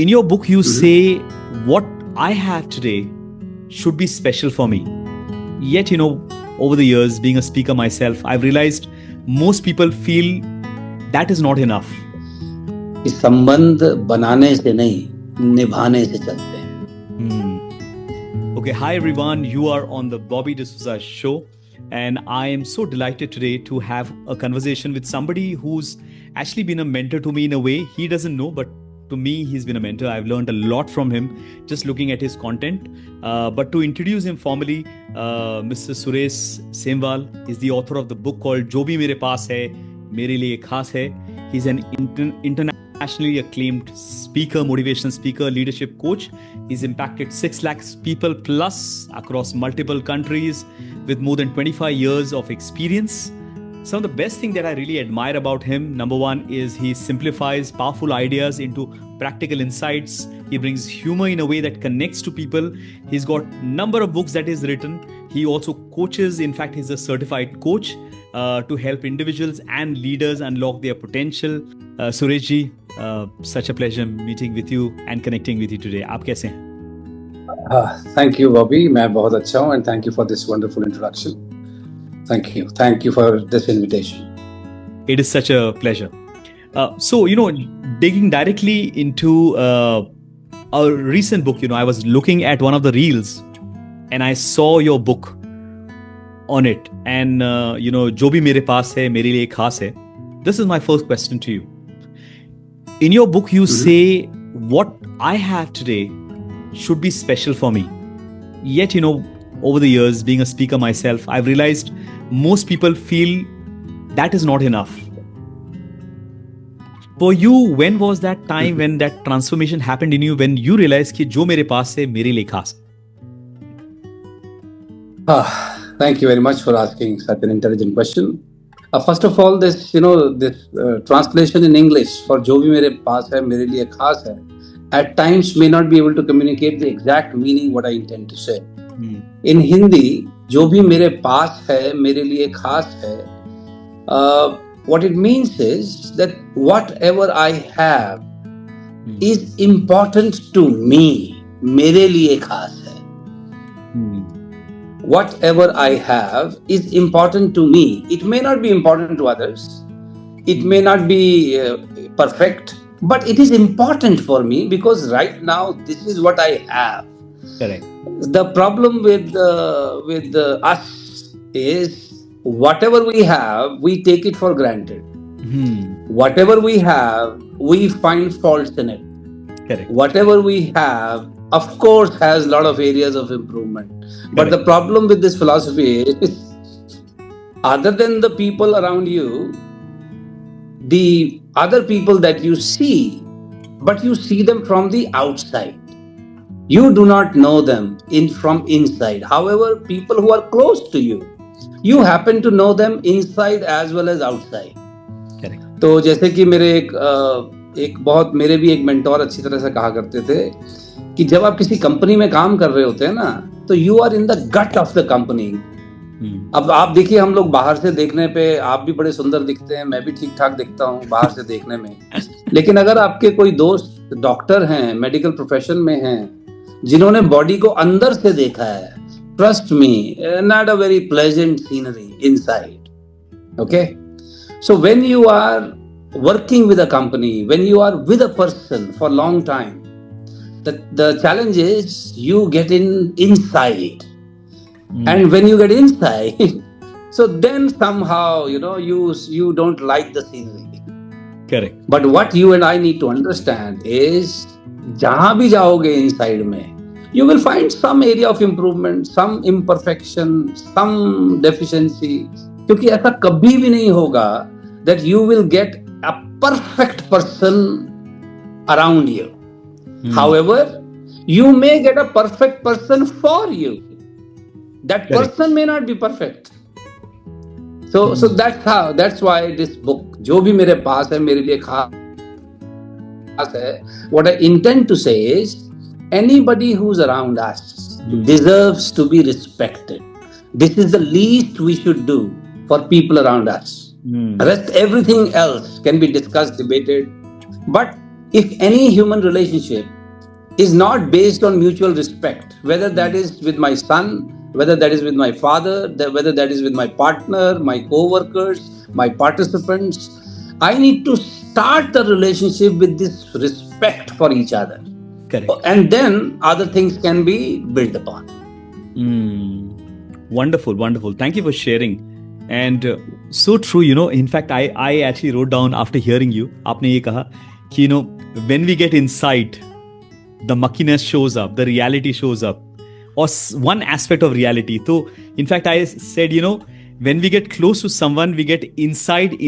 In your book, you say, what I have today should be special for me. Yet, over the years, being a speaker myself, I've realized most people feel that is not enough. इस संबंध बनाने से नहीं, निभाने से चलते हैं. Okay, hi everyone. You are on the Bobby Dsouza Show. And I am so delighted today to have a conversation with somebody who's actually been a mentor to me in a way. He doesn't know, but to me, he's been a mentor. I've learned a lot from him just looking at his content. But to introduce him formally, Mr. Suresh Semwal is the author of the book called Jo Bhi Mere Paas Hai, Mere Liye Khaas Hai. He's an internationally acclaimed speaker, motivational speaker, leadership coach. He's impacted 6 lakh people plus across multiple countries with more than 25 years of experience. Some of the best thing that I really admire about him, number one, is he simplifies powerful ideas into practical insights. He brings humor in a way that connects to people. He's got number of books that he's written. He also coaches. In fact, he's a certified coach to help individuals and leaders unlock their potential. Suresh ji, such a pleasure meeting with you and connecting with you today. आप कैसे हैं? Thank you, Bobby. मैं बहुत अच्छा हूँ, and thank you for this wonderful introduction. Thank you for this invitation. It is such a pleasure. So, digging directly into our recent book, I was looking at one of the reels and I saw your book on it. And, Jo Bhi Mere Paas Hai, Mere Liye Khaas Hai. This is my first question to you. In your book, you say, what I have today should be special for me. Yet, over the years, being a speaker myself, I've realized most people feel that is not enough. For you, when was that time when that transformation happened in you, when you realized कि जो मेरे पास है मेरे लिए खास? Thank you very much for asking such an intelligent question. First of all, this translation in English for जो भी मेरे पास है मेरे लिए खास है, at times may not be able to communicate the exact meaning what I intend to say. In Hindi, जो भी मेरे पास है मेरे लिए खास है, what it means is that whatever I have is important to me, मेरे लिए खास है. Whatever I have is important to me. It may not be important to others. It may not be perfect, but it is important for me because right now this is what I have. Correct. The problem with us is whatever we have, we take it for granted. Whatever we have, we find faults in it. Correct. Whatever we have, of course, has a lot of areas of improvement. Correct. But the problem with this philosophy is, other than the people around you, the other people that you see, but you see them from the outside. You do not know them from inside. However, people who are close to you, you happen to know them inside as well as outside. Correct. तो जैसे कि मेरे भी एक mentor अच्छी तरह से कहा करते थे कि जब आप किसी कंपनी में काम कर रहे होते हैं ना, तो you are in the gut of the company. अब आप देखिए, हम लोग बाहर से देखने पे आप भी बड़े सुंदर दिखते हैं, मैं भी ठीक ठाक दिखता हूँ बाहर से देखने में. लेकिन अगर आपके कोई दोस्त डॉक्टर हैं, मेडिकल प्रोफेशन में हैं, जिन्होंने बॉडी को अंदर से देखा है, trust me, not a very pleasant scenery inside. Okay, so when you are working with a company, when you are with a person for a long time, the challenge is you get inside. And when you get inside, so then somehow, you don't like the scenery. Correct. But what you and I need to understand is, जहाँ भी जाओगे inside में, you will find some area of improvement, some imperfection, some deficiency. क्योंकि ऐसा कभी भी नहीं होगा that you will get a perfect person around you. However, you may get a perfect person for you. That Correct. person may not be perfect. So that's why this book, जो भी मेरे पास है मेरे लिए खास है, what I intend to say is, anybody who's around us deserves to be respected. This is the least we should do for people around us. Rest everything else can be discussed, debated, but if any human relationship is not based on mutual respect, whether that is with my son, whether that is with my father, whether that is with my partner, my co-workers, my participants, I need to start the relationship with this respect for each other. Correct. And then other things can be built upon. Wonderful, wonderful. Thank you for sharing. And so true, you know, in fact, I actually wrote down after hearing you, आपने ये कहा कि, you know, when we get insight, the muckiness shows up, the reality shows up, or one aspect of reality. So, in fact, I said, you know, when we get close to someone, we get insight and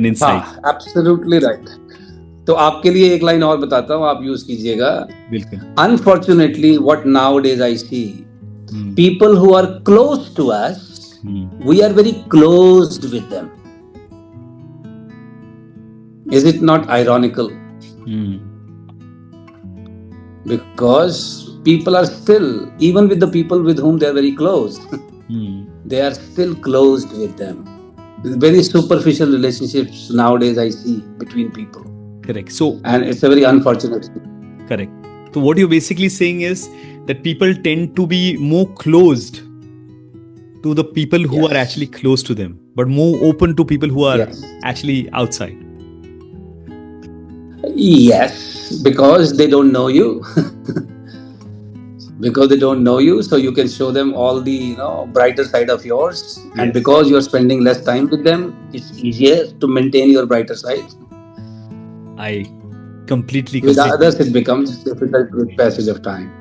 insight. हाँ, absolutely right. तो आपके लिए एक line और बताता हूँ, आप use कीजिएगा. बिल्कुल. Unfortunately, what nowadays I see, people who are close to us, we are very closed with them. Is it not ironical? Because people are still, even with the people with whom they are very close, they are still closed with them. Very superficial relationships nowadays I see between people. Correct. So, and it's a very unfortunate thing. Correct. So what you're basically saying is that people tend to be more closed to the people who are actually close to them, but more open to people who are actually outside. Yes, because they don't know you. Because they don't know you, so you can show them all the, you know, brighter side of yours. And because you're spending less time with them, it's easier to maintain your brighter side. I completely. With others, it becomes difficult with passage of time.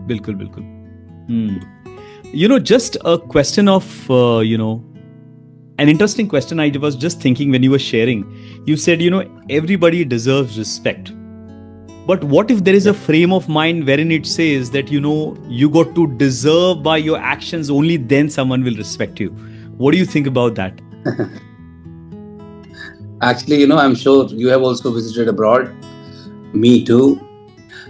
Bilkul. You know, just a question of, you know, an interesting question I was just thinking when you were sharing. You said, you know, everybody deserves respect. But what if there is a frame of mind wherein it says that, you know, you got to deserve by your actions, only then someone will respect you? What do you think about that? Actually, you know, I'm sure you have also visited abroad. Me too.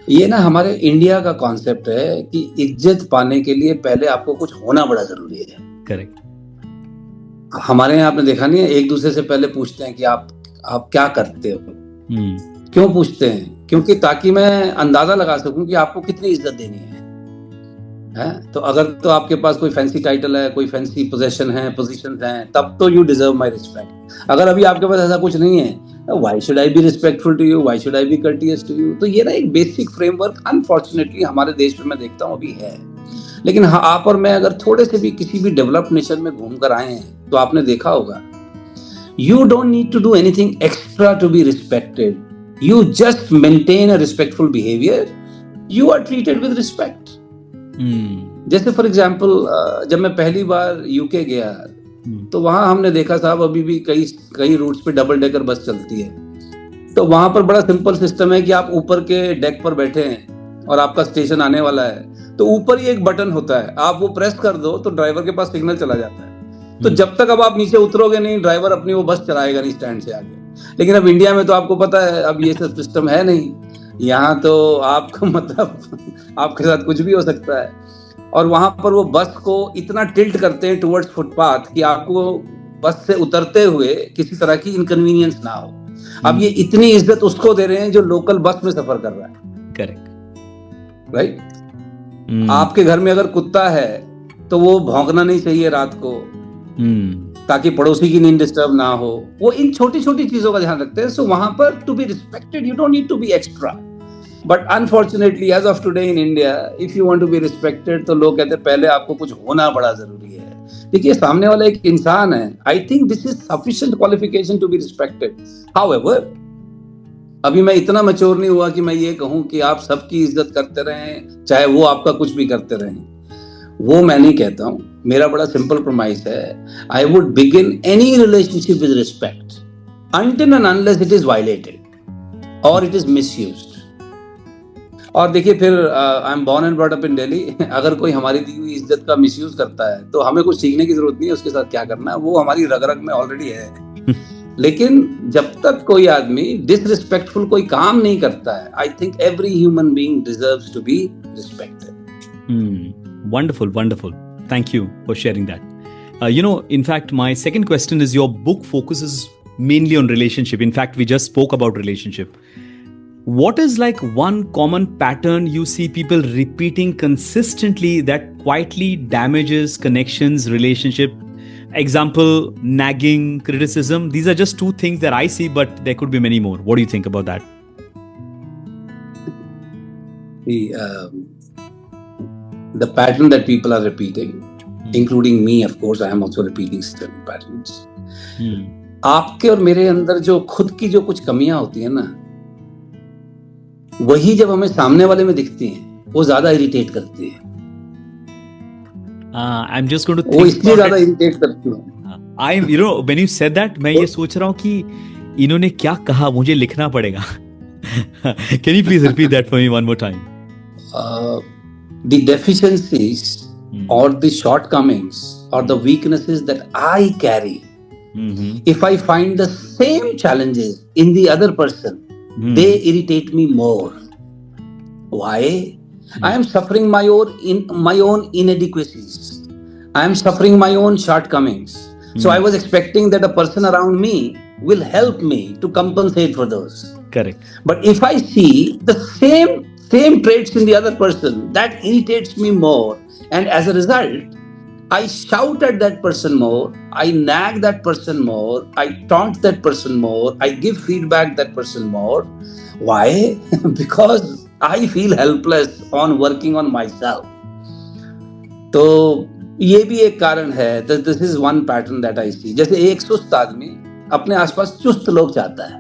ये ना हमारे India का concept है कि इज्जत पाने के लिए पहले आपको कुछ होना बड़ा जरूरी है. करेक्ट. हमारे यहाँ आपने देखा नहीं है, एक दूसरे से पहले पूछते हैं कि आप क्या करते हो. क्यों पूछते हैं? क्योंकि ताकि मैं अंदाजा लगा सकूं कि आपको कितनी इज्जत देनी है. तो अगर तो आपके पास कोई फैंसी टाइटल है, कोई फैंसी पोजीशन है, पोजीशंस हैं, तब तो यू डिजर्व माय रिस्पेक्ट. अगर अभी आपके पास ऐसा कुछ नहीं है, why should I be respectful to you, why should I be courteous to you. तो ये ना एक बेसिक फ्रेमवर्क अनफॉर्चुनेटली हमारे देश में मैं देखता हूँ अभी है. लेकिन हाँ, आप और मैं अगर थोड़े से भी किसी भी डेवलप्ड नेशन में घूम कर आए हैं तो आपने देखा होगा, you don't need to do anything extra to be respected. You just maintain a respectful behavior, you are treated with respect. जैसे फॉर एग्जाम्पल जब मैं पहली बार यूके गया तो वहां हमने देखा साहब अभी भी कई रूट्स पे डबल डेकर बस चलती है. तो वहां पर बड़ा सिंपल सिस्टम है कि आप ऊपर के डेक पर बैठे हैं और आपका स्टेशन आने वाला है, तो ऊपर ही एक बटन होता है, आप वो प्रेस कर दो तो ड्राइवर के पास सिग्नल चला जाता है. तो जब तक अब आप नीचे उतरोगे नहीं, ड्राइवर अपनी वो बस चलाएगा नहीं स्टैंड से आगे. लेकिन अब इंडिया में तो आपको पता है अब ये सब सिस्टम है नहीं. यहाँ तो आपको मतलब आपके साथ कुछ भी हो सकता है. और वहां पर वो बस को इतना टिल्ट करते हैं टुवर्ड्स फुटपाथ कि आपको बस से उतरते हुए किसी तरह की इनकन्वीनियंस ना हो. अब ये इतनी इज्जत उसको दे रहे हैं जो लोकल बस में सफर कर रहा है. करेक्ट. राइट. आपके घर में अगर कुत्ता है तो वो भौंकना नहीं चाहिए रात को, ताकि पड़ोसी की नींद डिस्टर्ब ना हो. वो इन छोटी छोटी चीजों का ध्यान रखते हैं. सो वहां पर to be respected you don't need to be extra. But unfortunately as of today in India if you want to be respected तो लोग कहते हैं पहले आपको कुछ होना बड़ा जरूरी है. देखिए सामने वाला एक इंसान है. I think this is sufficient qualification to be respected. However अभी मैं इतना मैच्योर नहीं हुआ कि मैं ये कहूं कि आप सबकी इज्जत करते रहें चाहे वो आपका कुछ भी करते रहें. वो मैं नहीं कहता हूं. मेरा बड़ा सिंपल प्रमाइस है, I would begin any relationship with respect until and unless it is violated और इट इज मिसयूज्ड. और देखिए फिर I am born and brought up in Delhi. अगर कोई हमारी दी हुई इज्जत का मिसयूज करता है तो हमें कुछ सीखने की जरूरत नहीं है उसके साथ क्या करना है, वो हमारी रग रग में ऑलरेडी है. लेकिन जब तक कोई आदमी डिसरिस्पेक्टफुल कोई काम नहीं करता है, I think every human being deserves to be respected. Wonderful. Thank you for sharing that. You know, in fact, my second question is, your book focuses mainly on relationship. In fact, we just spoke about relationship. What is like one common pattern you see people repeating consistently that quietly damages connections, relationship? Example, nagging, criticism. These are just two things that I see, but there could be many more. What do you think about that? The pattern that people are repeating, including me, of course, I am also repeating certain patterns. आपके और मेरे अंदर जो खुद की जो कुछ कमियां होती है ना, वही जब हमें सामने वाले में दिखती हैं, वो ज्यादा इरिटेट करती है. I'm just going to think वो इसलिए ज्यादा इरिटेट करती है. when you said that, मैं ये सोच रहा हूँ कि इन्होंने क्या कहा, मुझे लिखना पड़ेगा. Can you please repeat that for me one more time? The deficiencies or the shortcomings or the weaknesses that I carry, if I find the same challenges in the other person, they irritate me more. Why? I am suffering my own inadequacies. I am suffering my own shortcomings. So I was expecting that a person around me will help me to compensate for those. Correct. But if I see the same traits in the other person, that irritates me more. And as a result, I shout at that person more, I nag that person more, I taunt that person more, I give feedback that person more. Why? Because I feel helpless on working on myself. तो ये भी एक कारण है. This is one pattern that I see. जैसे एक सुस्त आदमी अपने आसपास चुस्त लोग चाहता है,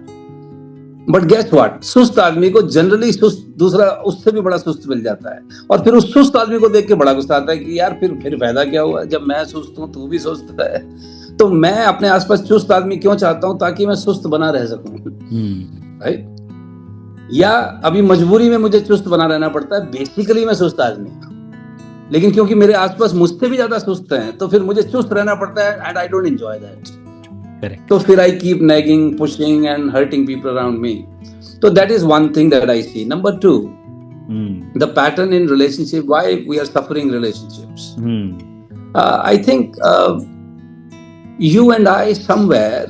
बट गेस व्हाट, सुस्त आदमी को जनरली सुस्त दूसरा उससे भी बड़ा सुस्त मिल जाता है, और फिर उस सुस्त आदमी को देख के बड़ा गुस्सा आता है कि यार फिर फायदा क्या हुआ, जब मैं सुस्त हूँ तू भी सुस्त है. तो मैं अपने आसपास चुस्त आदमी क्यों चाहता हूँ? ताकि मैं सुस्त बना रह सकूं, राइट? या अभी मजबूरी में मुझे चुस्त बना रहना पड़ता है. बेसिकली मैं सुस्त आदमी हूँ, लेकिन क्योंकि मेरे आसपास मुझसे भी ज्यादा सुस्त हैं, तो फिर मुझे चुस्त रहना पड़ता है, and I don't enjoy that. Correct. So फिर I keep nagging, pushing and hurting people around me. So that is one thing that I see. Number two, the pattern in relationship, why we are suffering relationships. I think you and I somewhere,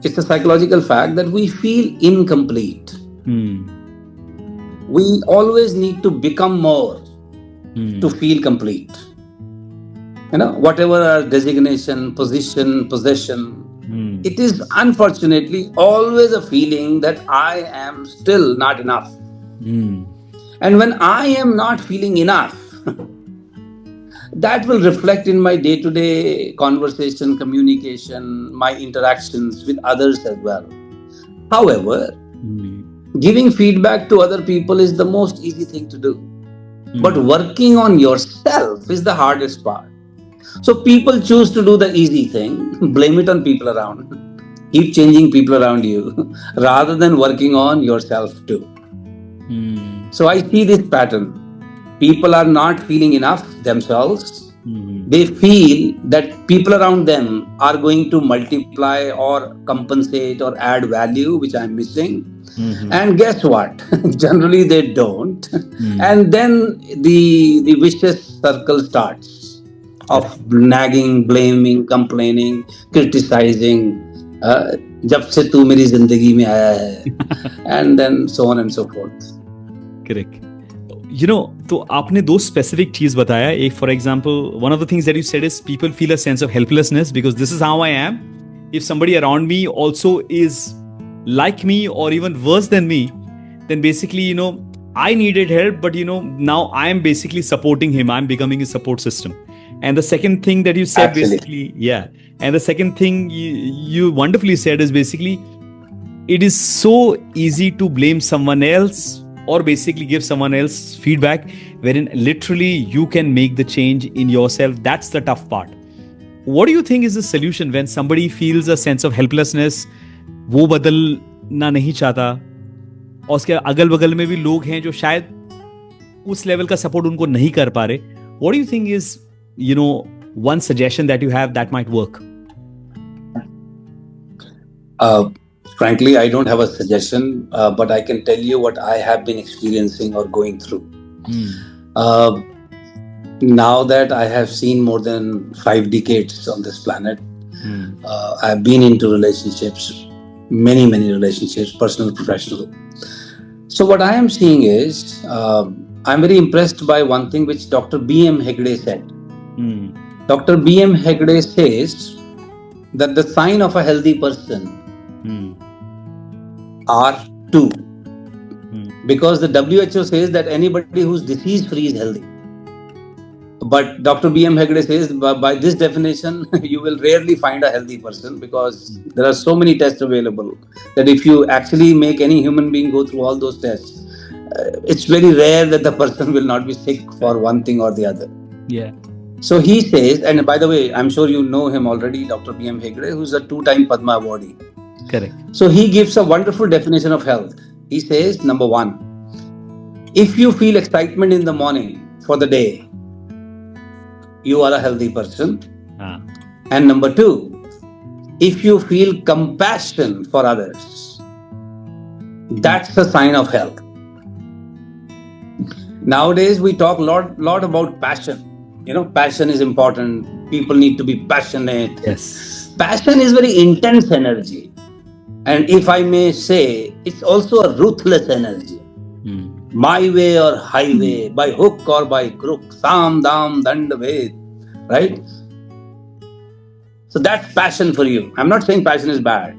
it's a psychological fact that we feel incomplete. We always need to become more to feel complete. You know, whatever our designation, position, possession, it is unfortunately always a feeling that I am still not enough. And when I am not feeling enough, that will reflect in my day-to-day conversation, communication, my interactions with others as well. However, giving feedback to other people is the most easy thing to do. But working on yourself is the hardest part. So people choose to do the easy thing, blame it on people around, keep changing people around you, rather than working on yourself too. So I see this pattern. People are not feeling enough themselves. They feel that people around them are going to multiply or compensate or add value, which I'm missing. And guess what? Generally they don't. And then the vicious circle starts of nagging, blaming, complaining, criticizing. जब से तू मेरी जिंदगी में आया है, and then so on and so forth. Correct. You know, तो आपने दो specific चीज बताया. एक, for example, one of the things that you said is people feel a sense of helplessness because this is how I am. If somebody around me also is like me or even worse than me, then basically, you know, I needed help, but you know, now I am basically supporting him. I'm becoming a support system. And the second thing that you said, basically, and the second thing you wonderfully said is basically, it is so easy to blame someone else or basically give someone else feedback, wherein literally you can make the change in yourself. That's the tough part. What do you think is the solution when somebody feels a sense of helplessness? वो बदलना नहीं चाहता और उसके अगल बगल में भी लोग हैं जो शायद उस लेवल का सपोर्ट उनको नहीं कर पा रहे. What do you think is, you know, one suggestion that you have that might work? Frankly, I don't have a suggestion, but I can tell you what I have been experiencing or going through. Now that I have seen more than 5 decades on this planet, I've been into relationships, many relationships, personal, professional. So what I am seeing is, I'm very impressed by one thing which Dr. B.M. Hegde said. Dr. B.M. Hegde says that the sign of a healthy person are two. Because the WHO says that anybody who's disease-free is healthy. But Dr. B.M. Hegde says by this definition, you will rarely find a healthy person, because there are so many tests available that if you actually make any human being go through all those tests, it's very rare that the person will not be sick for one thing or the other. Yeah. So he says, and by the way, I'm sure you know him already, Dr. B.M. Hegde, who's a 2-time Padma awardee. Correct. So he gives a wonderful definition of health. He says, number 1, if you feel excitement in the morning for the day, you are a healthy person. And number 2, if you feel compassion for others, that's a sign of health. Nowadays, we talk a lot about passion. Passion is important. People need to be passionate. Yes. Passion is very intense energy. And if I may say, it's also a ruthless energy. My way or highway, by hook or by crook, Sam, Dam, Dand, Ved, right? So that's passion for you. I'm not saying passion is bad.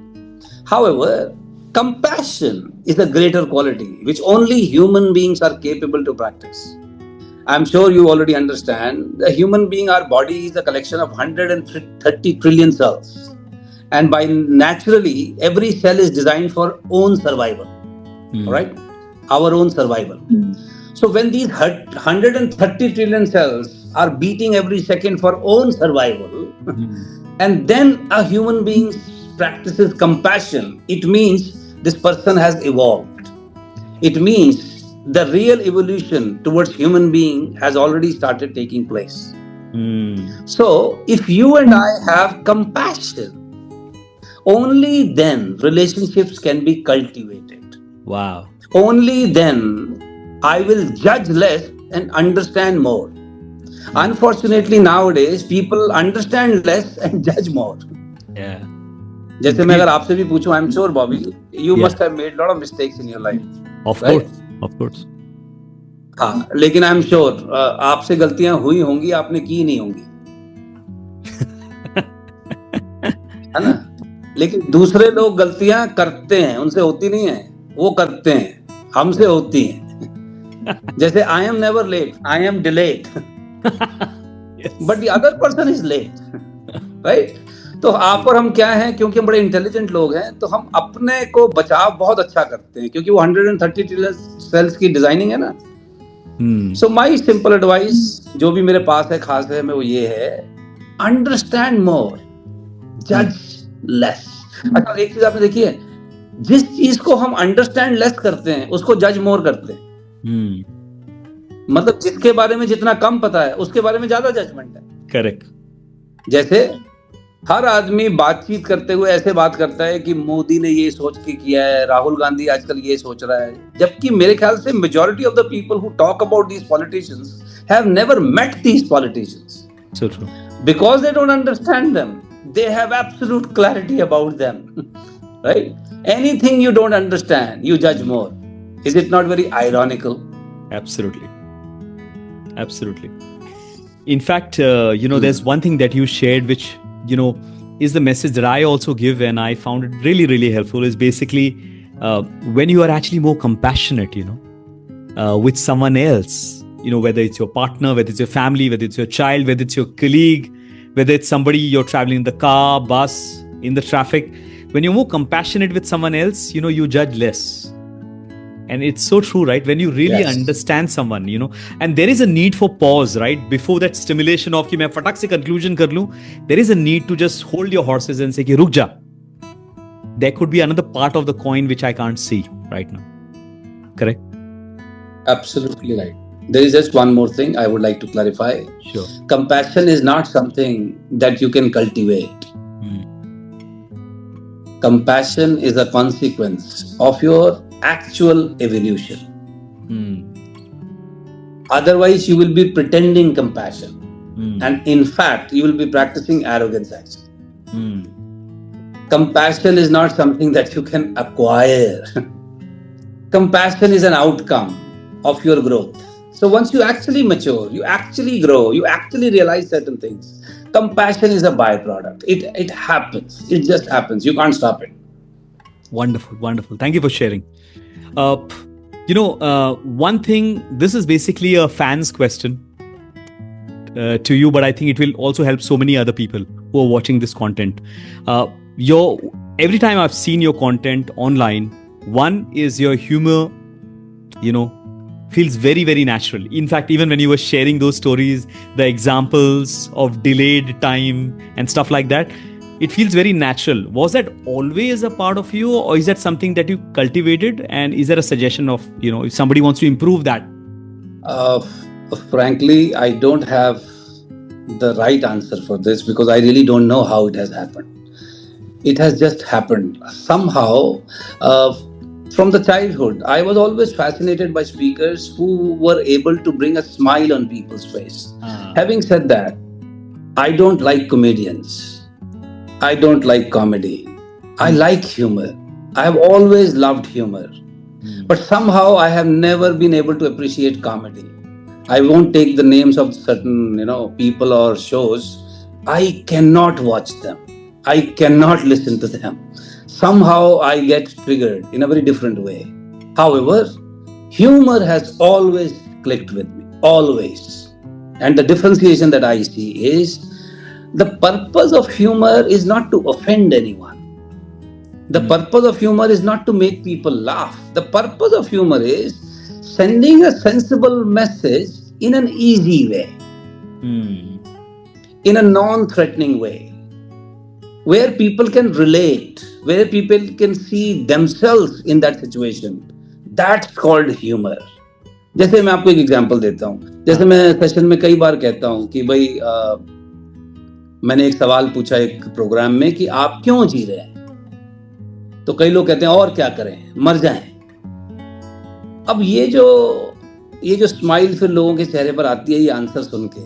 However, compassion is a greater quality which only human beings are capable to practice. I'm sure you already understand, the human being, our body is a collection of 130 trillion cells. And by naturally, every cell is designed for own survival, right? Our own survival. So when these 130 trillion cells are beating every second for own survival, and then a human being practices compassion, it means this person has evolved. It means the real evolution towards human being has already started taking place. So if you and I have compassion, only then relationships can be cultivated. Wow. Only then I will judge less and understand more. Unfortunately, nowadays people understand less and judge more. Yeah. जैसे मैं अगर आपसे भी पूछूं, I'm sure Bobby, you must have made a lot of mistakes in your life. Of course. हाँ, लेकिन I'm sure आपसे गलतियां हुई होंगी, आपने की नहीं होंगी, है ना? लेकिन दूसरे लोग गलतियां करते हैं, उनसे होती नहीं है, वो करते हैं, हमसे होती हैं. जैसे I am never late, I am delayed. Yes. But the other person is late, right? तो आप और हम क्या हैं, क्योंकि हम बड़े इंटेलिजेंट लोग हैं, तो हम अपने को बचाव बहुत अच्छा करते हैं, क्योंकि वो 130 ट्रिलियन सेल्स की डिजाइनिंग है ना. So my simple advice, जो भी मेरे पास है खास है, मैं वो ये है, understand more, judge less. अच्छा, एक चीज आपने देखी है, जिस चीज को हम अंडरस्टैंड लेस करते हैं उसको जज मोर करते हैं. मतलब जिसके बारे में जितना कम पता है उसके बारे में ज्यादा जजमेंट है. करेक्ट. जैसे हर आदमी बातचीत करते हुए ऐसे बात करता है कि मोदी ने ये सोच के किया है, राहुल गांधी आजकल ये सोच रहा है, जबकि मेरे ख्याल से majority of the people who talk about these politicians have never met these politicians. So true. Because they don't understand them, they have absolute clarity about them, right? Anything you don't understand, you judge more. Is it not very ironical? Absolutely. In fact, there's one thing that you shared which, is the message that I also give, and I found it really, really helpful, is basically when you are actually more compassionate, with someone else, whether it's your partner, whether it's your family, whether it's your child, whether it's your colleague, whether it's somebody you're traveling in the car, bus, in the traffic, when you're more compassionate with someone else, you judge less. And it's so true, right? When you really understand someone, and there is a need for pause, right? Before that stimulation of कि मैं फटाक से conclusion कर लूं, there is a need to just hold your horses and say कि रुक जा. There could be another part of the coin which I can't see right now. Correct? Absolutely right. There is just one more thing I would like to clarify. Sure. Compassion is not something that you can cultivate. Compassion is a consequence of your actual evolution. Otherwise, you will be pretending compassion. And in fact, you will be practicing arrogance actually. Compassion is not something that you can acquire. Compassion is an outcome of your growth. So once you actually mature, you actually grow, you actually realize certain things. Compassion is a byproduct. It happens. It just happens. You can't stop it. Wonderful, wonderful. Thank you for sharing. One thing, this is basically a fan's question to you, but I think it will also help so many other people who are watching this content. Every time I've seen your content online, one is your humor, feels very, very natural. In fact, even when you were sharing those stories, the examples of delayed time and stuff like that, it feels very natural. Was that always a part of you, or is that something that you cultivated? And is there a suggestion of, if somebody wants to improve that? Frankly, I don't have the right answer for this because I really don't know how it has happened. It has just happened. Somehow, from the childhood, I was always fascinated by speakers who were able to bring a smile on people's face. Having said that, I don't like comedians. I don't like comedy. I like humor. I have always loved humor. But somehow I have never been able to appreciate comedy. I won't take the names of certain, people or shows. I cannot watch them. I cannot listen to them. Somehow I get triggered in a very different way. However, humor has always clicked with me. Always. And the differentiation that I see is the purpose of humor is not to offend anyone. The purpose of humor is not to make people laugh. The purpose of humor is sending a sensible message in an easy way, in a non-threatening way, where people can relate, where people can see themselves in that situation. That's called humor. जैसे मैं आपको एक example देता हूँ. जैसे मैं session में कई बार कहता हूँ कि भाई मैंने एक सवाल पूछा एक प्रोग्राम में कि आप क्यों जी रहे हैं, तो कई लोग कहते हैं और क्या करें, मर जाएं. अब ये जो स्माइल फिर लोगों के चेहरे पर आती है ये आंसर सुन के,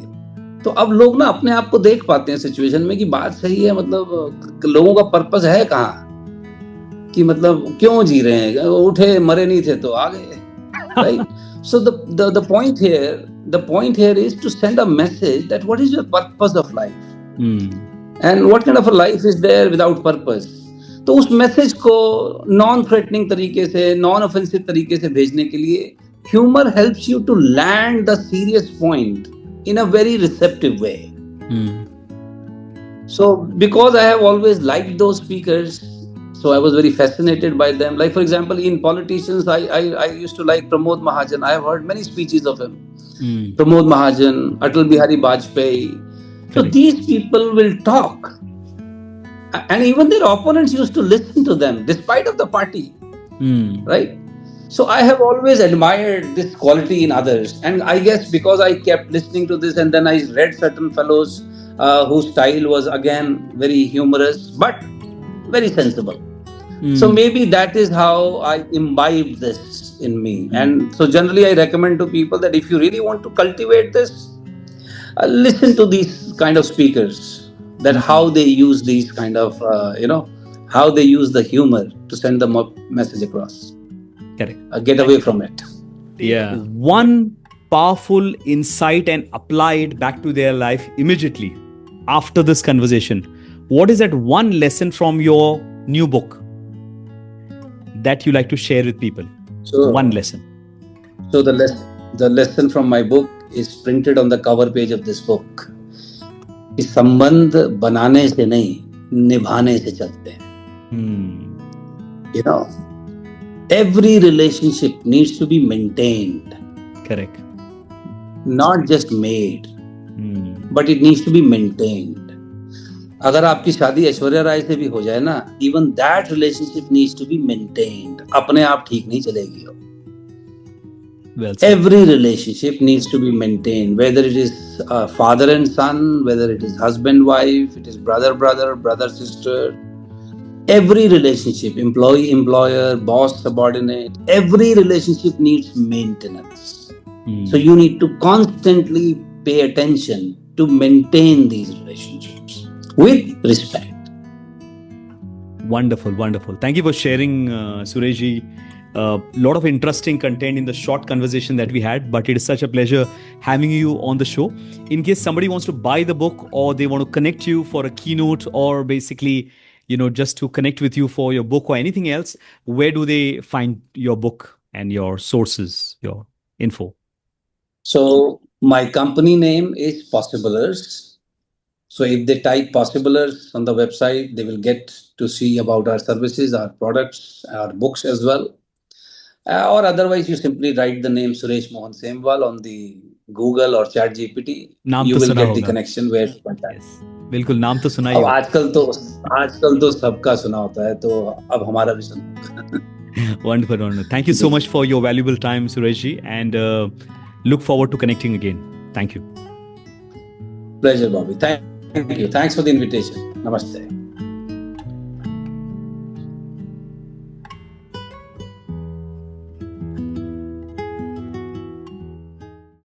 तो अब लोग ना अपने आप को देख पाते हैं सिचुएशन में कि बात सही है, मतलब लोगों का पर्पस है कहाँ, कि मतलब क्यों जी रहे हैं, उठे मरे नहीं थे तो आ गए, right? So the point here is to send a message that what is your purpose of life, and what kind of a life is there without purpose. तो उस मैसेज को नॉन थ्रेटनिंग तरीके से, नॉन ऑफेंसिव तरीके से भेजने के लिए humor helps you to land the serious point in a very receptive way. So because I have always liked those speakers, so I was very fascinated by them. Like for example, in politicians, I used to like Pramod Mahajan. I have heard many speeches of him. Pramod Mahajan, Atal Bihari Vajpayee. So these people will talk. And even their opponents used to listen to them despite of the party. Right? So I have always admired this quality in others. And I guess because I kept listening to this and then I read certain fellows whose style was again very humorous, but very sensible. So maybe that is how I imbibed this in me. And so generally I recommend to people that if you really want to cultivate this, listen to these kind of speakers, that how they use these kind of, how they use the humor to send the message across. Correct. Get away from it. Yeah. One powerful insight and apply it back to their life immediately after this conversation. What is that one lesson from your new book that you like to share with people? So, one lesson. So the lesson from my book is printed on the cover page of this book. कि संबंध बनाने से नहीं, निभाने से चलते हैं. Every relationship needs to be maintained. Correct. Not just made, but it needs to be maintained. अगर आपकी शादी ऐश्वर्या राय से भी हो जाए ना, even that relationship needs to be maintained. अपने आप ठीक नहीं चलेगी. Every relationship needs to be maintained, whether it is father and son, whether it is husband wife, it is brother sister. Every relationship, employee employer, boss subordinate, every relationship needs maintenance. So you need to constantly pay attention to maintain these relationships with respect. Wonderful, wonderful. Thank you for sharing, Suresh ji. A lot of interesting content in the short conversation that we had, but it is such a pleasure having you on the show. In case somebody wants to buy the book or they want to connect you for a keynote or basically, just to connect with you for your book or anything else, where do they find your book and your sources, your info? So my company name is Possiblers. So if they type Possiblers on the website, they will get to see about our services, our products, our books as well. Or otherwise, you simply write the name Suresh Mohan Semwal on the Google or Chat GPT. नाम You तो will सुना get the होगा. connection where to contact. Yes, बिल्कुल नाम तो सुना ही अब होगा. आजकल तो सबका सुना होता है, तो अब हमारा भी सुना. Wonderful, wonderful. Thank you so much for your valuable time, Suresh ji, and look forward to connecting again. Thank you. Pleasure, Bobby. Thank you. Thanks for the invitation. Namaste.